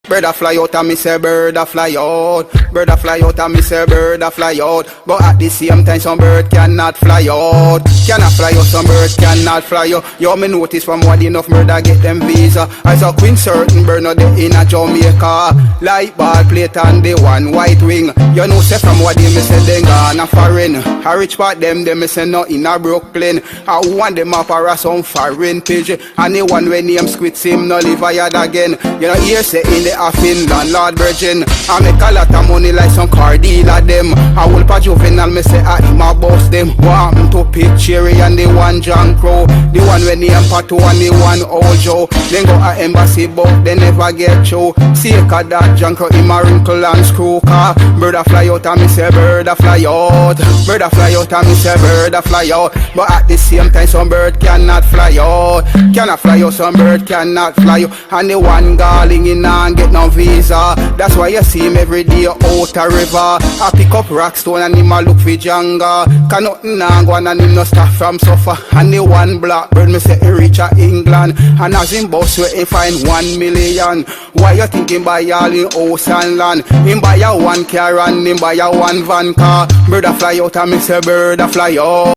Bird a fly out and me say bird a fly out. Bird a fly out and me say bird a fly out. But at the same time some bird cannot fly out. Cannot fly out, some bird cannot fly out. Yo, me notice from what enough murder get them visa. As a queen certain bird no dey in a Jamaica. Light ball plate and the one white wing. You know say from what me say they gone a foreign. A rich part them me say no in a Brooklyn. I want them up for some foreign page. And the one when name squid him no live yard again. You know here say in the Finland, Lord Virgin. I make a lot of money like some car dealer them. I will pa juvenile, me say I him a boss them. Want to pick Cherry and the one John Crow. The one when the Pato and the one Ojo. Then go a embassy but they never get show. See a cat that John Crow him a wrinkle and screw car. Bird a fly out and me say bird a fly out. Bird a fly out and me say bird a fly out. But at the same time some bird cannot fly out. Cannot fly out, some bird cannot fly out. And the one galling in and get no visa. That's why you see him every day out a river. I pick up Rockstone and him a look for Janga. Can nothing nah go on and him no start from suffer. And the one blackbird me say he reach a England. And as him boss where he find 1 million. Why you think him buy all in house and land? Him buy a one car and him buy a one van car. Bird a fly out and me say bird a fly out.